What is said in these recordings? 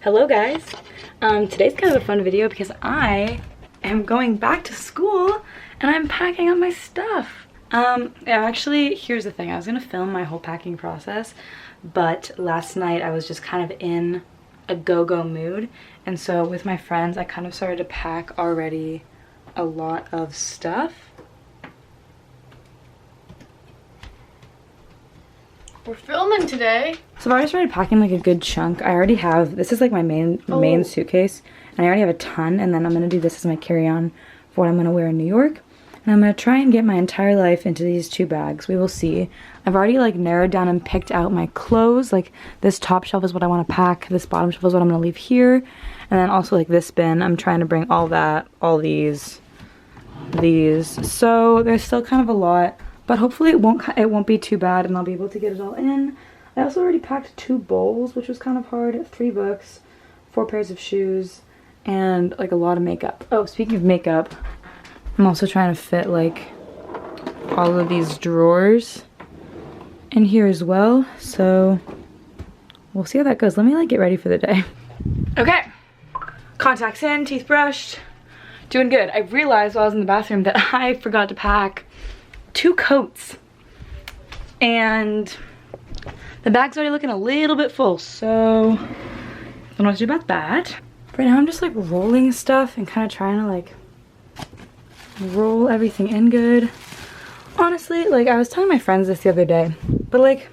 Hello guys. Today's kind of a fun video because I am going back to school and I'm packing up my stuff. Actually, here's the thing. I was gonna film my whole packing process, but last night I was just kind of in a go-go mood, and so with my friends I kind of started to pack already a lot of stuff. We're filming today. So I've already started packing like a good chunk. I already have, this is like my main suitcase, and I already have a ton, and then I'm gonna do this as my carry-on for what I'm gonna wear in New York. And I'm gonna try and get my entire life into these 2 bags. We will see. I've already like narrowed down and picked out my clothes. Like this top shelf is what I wanna pack. This bottom shelf is what I'm gonna leave here. And then also like this bin, I'm trying to bring all that, all these. So there's still kind of a lot. But hopefully it won't be too bad and I'll be able to get it all in. I also already packed 2 bowls, which was kind of hard, 3 books, 4 pairs of shoes, and like a lot of makeup. Oh, speaking of makeup, I'm also trying to fit like all of these drawers in here as well. So we'll see how that goes. Let me like get ready for the day. Okay, contacts in, teeth brushed, doing good. I realized while I was in the bathroom that I forgot to pack 2 coats, and the bag's already looking a little bit full, so I don't know what to do about that. Right now I'm just like rolling stuff and kind of trying to like roll everything in good. Honestly, like I was telling my friends this the other day, but like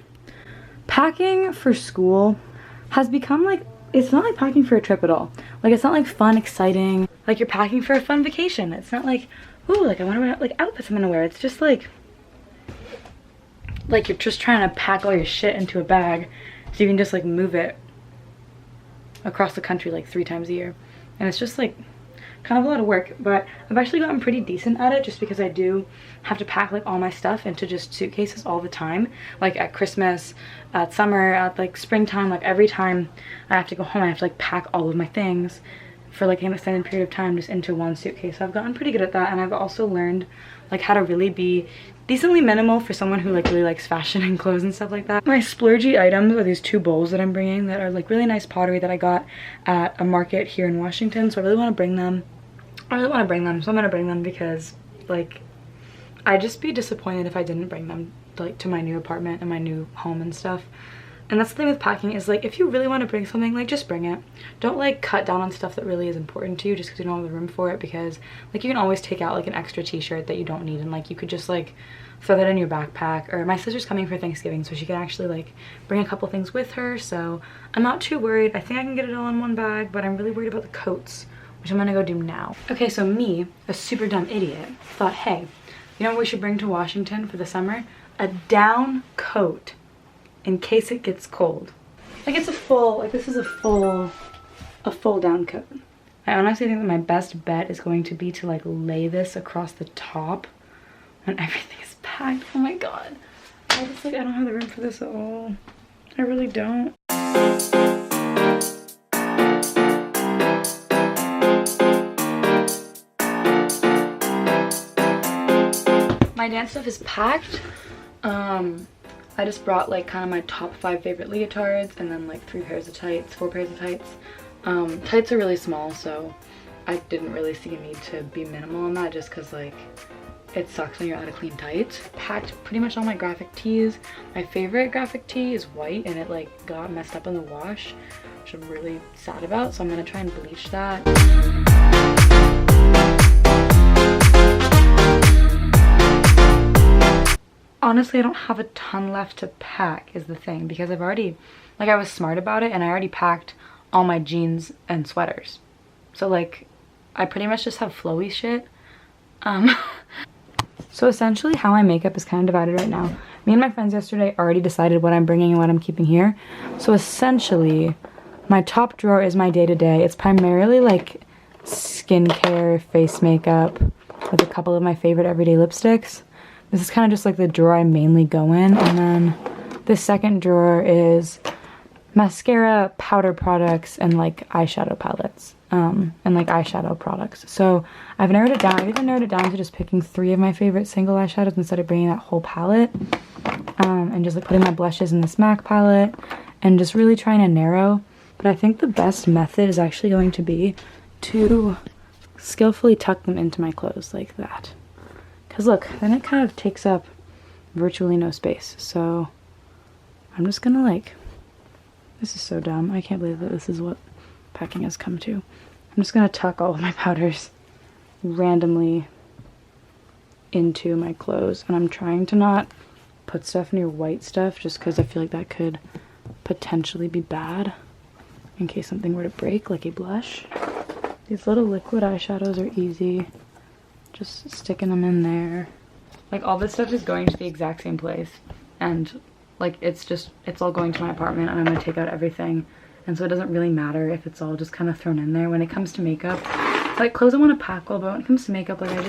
packing for school has become like, it's not like packing for a trip at all. Like it's not like fun, exciting, like you're packing for a fun vacation. It's not like, ooh, like I wonder what like outfits I'm gonna wear. It's just like you're just trying to pack all your shit into a bag so you can just like move it across the country like 3 times a year. And it's just like kind of a lot of work, but I've actually gotten pretty decent at it just because I do have to pack like all my stuff into just suitcases all the time. Like at Christmas, at summer, at like springtime, like every time I have to go home I have to like pack all of my things for like an extended period of time just into 1 suitcase. So I've gotten pretty good at that, and I've also learned like how to really be decently minimal for someone who like really likes fashion and clothes and stuff like that. My splurgy items are these 2 bowls that I'm bringing that are like really nice pottery that I got at a market here in Washington, so I really want to bring them. So I'm gonna bring them because like I'd just be disappointed if I didn't bring them like to my new apartment and my new home and stuff. And that's the thing with packing, is like if you really want to bring something, like just bring it. Don't like cut down on stuff that really is important to you just because you don't have the room for it, because like you can always take out like an extra t-shirt that you don't need, and like you could just like throw that in your backpack. Or my sister's coming for Thanksgiving, so she can actually like bring a couple things with her, so I'm not too worried. I think I can get it all in 1 bag, but I'm really worried about the coats, which I'm gonna go do now. Okay, so me, a super dumb idiot, thought, hey, you know what we should bring to Washington for the summer? A down coat in case it gets cold. Like it's a full, like this is a full down coat. I honestly think that my best bet is going to be to like lay this across the top when everything is packed. Oh my god. I just like, I don't have the room for this at all. I really don't. My dance stuff is packed. I just brought like kind of my top 5 favorite leotards, and then like 3 pairs of tights, 4 pairs of tights. Tights are really small, so I didn't really see a need to be minimal on that, just because like it sucks when you're out of clean tights. Packed pretty much all my graphic tees. My favorite graphic tee is white, and it like got messed up in the wash, which I'm really sad about, so I'm gonna try and bleach that. Honestly, I don't have a ton left to pack is the thing, because I've already, like I was smart about it and I already packed all my jeans and sweaters. So like, I pretty much just have flowy shit. So essentially how my makeup is kind of divided right now. Me and my friends yesterday already decided what I'm bringing and what I'm keeping here. So essentially, my top drawer is my day-to-day. It's primarily like skincare, face makeup, with a couple of my favorite everyday lipsticks. This is kind of just like the drawer I mainly go in, and then this second drawer is mascara, powder products, and like eyeshadow palettes, and like eyeshadow products. So I've narrowed it down. I've even narrowed it down to just picking 3 of my favorite single eyeshadows instead of bringing that whole palette, and just like putting my blushes in this MAC palette, and just really trying to narrow But I think the best method is actually going to be to skillfully tuck them into my clothes like that. Because look, then it kind of takes up virtually no space. So I'm just gonna like, this is so dumb. I can't believe that this is what packing has come to. I'm just gonna tuck all of my powders randomly into my clothes. And I'm trying to not put stuff near white stuff just because I feel like that could potentially be bad in case something were to break, like a blush. These little liquid eyeshadows are easy. Just sticking them in there. Like all this stuff is going to the exact same place. And like it's all going to my apartment and I'm gonna take out everything. And so it doesn't really matter if it's all just kind of thrown in there. When it comes to makeup, like clothes I want to pack well, but when it comes to makeup, like I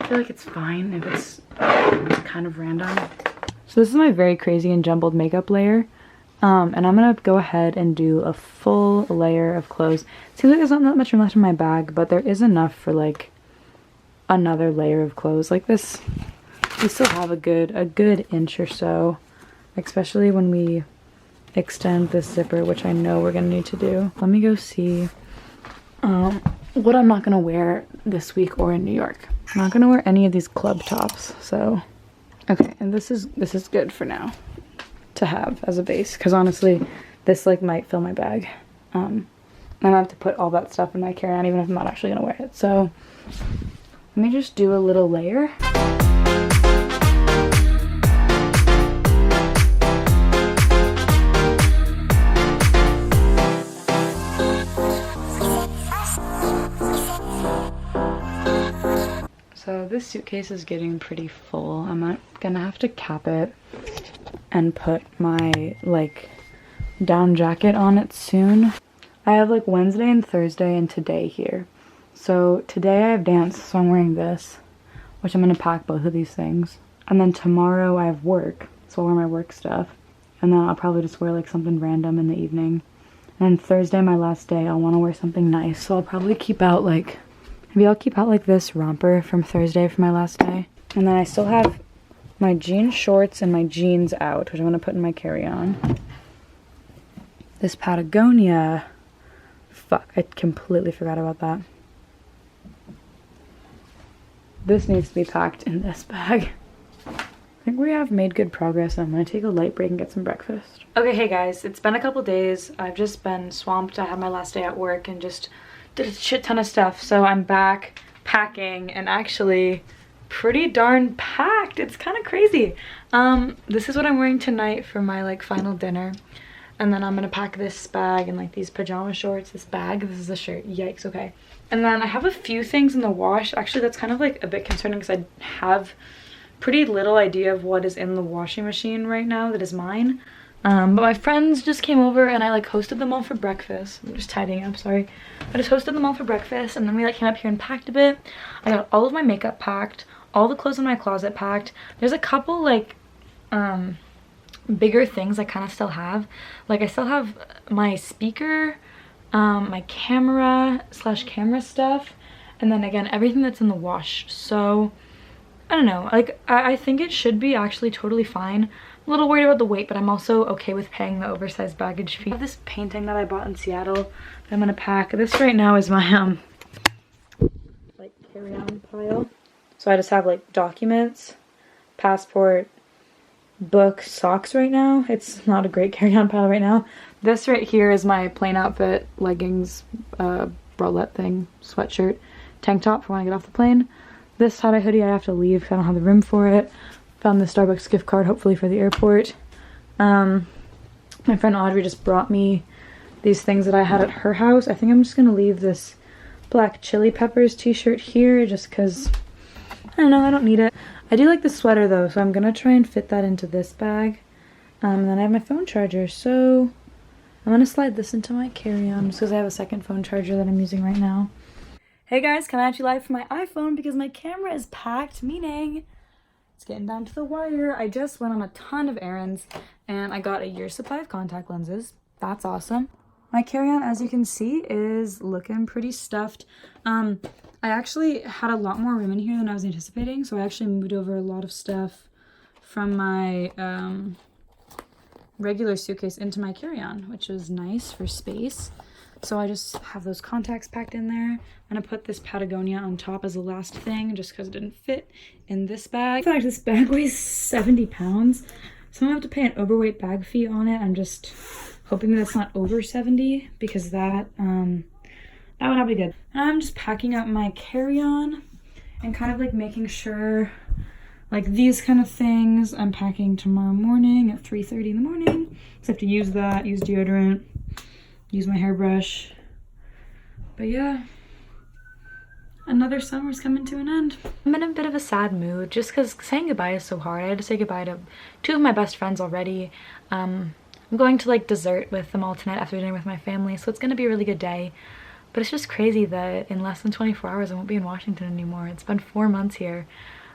feel like it's fine if it's kind of random. So this is my very crazy and jumbled makeup layer. And I'm gonna go ahead and do a full layer of clothes. Seems like there's not that much room left in my bag, but there is enough for like another layer of clothes. Like this, we still have a good inch or so, especially when we extend this zipper, which I know we're gonna need to do. Let me go see what I'm not gonna wear this week or in New York. I'm not gonna wear any of these club tops, so okay. And this is good for now to have as a base, because honestly this like might fill my bag. I'm gonna have to put all that stuff in my carry-on even if I'm not actually gonna wear it. So let me just do a little layer. So this suitcase is getting pretty full. I'm gonna have to cap it and put my like down jacket on it soon. I have like Wednesday and Thursday and today here. So today I have dance, so I'm wearing this, which I'm gonna pack both of these things. And then tomorrow I have work, so I'll wear my work stuff. And then I'll probably just wear like something random in the evening. And then Thursday, my last day, I'll wanna wear something nice. So I'll probably keep out like, maybe I'll keep out like this romper from Thursday for my last day. And then I still have my jean shorts and my jeans out, which I'm gonna put in my carry-on. This Patagonia, fuck, I completely forgot about that. This needs to be packed in this bag. I think we have made good progress, and I'm gonna take a light break and get some breakfast. Okay, hey guys, it's been a couple days. I've just been swamped. I had my last day at work and just did a shit ton of stuff. So I'm back packing and actually pretty darn packed. It's kind of crazy. This is what I'm wearing tonight for my like final dinner. And then I'm gonna pack this bag and like these pajama shorts, this bag, this is a shirt, yikes, okay. And then I have a few things in the wash. Actually, that's kind of like a bit concerning because I have pretty little idea of what is in the washing machine right now that is mine. But my friends just came over and I like hosted them all for breakfast. I'm just tidying up, sorry. I just hosted them all for breakfast and then we like came up here and packed a bit. I got all of my makeup packed, all the clothes in my closet packed. There's a couple like bigger things I kind of still have. Like I still have my speaker, my camera stuff, and then again everything that's in the wash. So I don't know, like I think it should be actually totally fine. I'm a little worried about the weight, but I'm also okay with paying the oversized baggage fee. I have this painting that I bought in Seattle that I'm gonna pack. This right now is my like carry-on pile. So I just have like documents, passport, book, socks right now. It's not a great carry-on pile right now. This right here is my plain outfit, leggings, bralette thing, sweatshirt, tank top for when I get off the plane. This tie-dye hoodie I have to leave because I don't have the room for it. Found the Starbucks gift card, hopefully for the airport. My friend Audrey just brought me these things that I had at her house. I think I'm just gonna leave this black chili peppers t-shirt here just because, I don't know, I don't need it. I do like the sweater though, so I'm gonna try and fit that into this bag. And then I have my phone charger, so I'm gonna slide this into my carry-on just because I have a second phone charger that I'm using right now. Hey guys, coming at you live from my iPhone because my camera is packed, meaning it's getting down to the wire. I just went on a ton of errands and I got a year's supply of contact lenses. That's awesome. My carry-on, as you can see, is looking pretty stuffed. I actually had a lot more room in here than I was anticipating, so I actually moved over a lot of stuff from my regular suitcase into my carry-on, which is nice for space. So I just have those contacts packed in there. I'm gonna put this Patagonia on top as the last thing just because it didn't fit in this bag. In fact, this bag weighs 70 pounds. So I'm gonna have to pay an overweight bag fee on it. I'm just hoping that it's not over 70 because that would not be good. And I'm just packing up my carry-on and kind of like making sure like these kind of things I'm packing tomorrow morning at 3:30 in the morning. So I have to use that, use deodorant, use my hairbrush. But yeah, another summer's coming to an end. I'm in a bit of a sad mood just because saying goodbye is so hard. I had to say goodbye to 2 of my best friends already. I'm going to like dessert with them all tonight after dinner with my family, so it's gonna be a really good day. But it's just crazy that in less than 24 hours I won't be in Washington anymore. It's been 4 months here.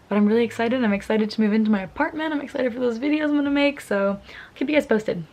But I'm really excited. I'm excited to move into my apartment. I'm excited for those videos I'm gonna make, so I'll keep you guys posted.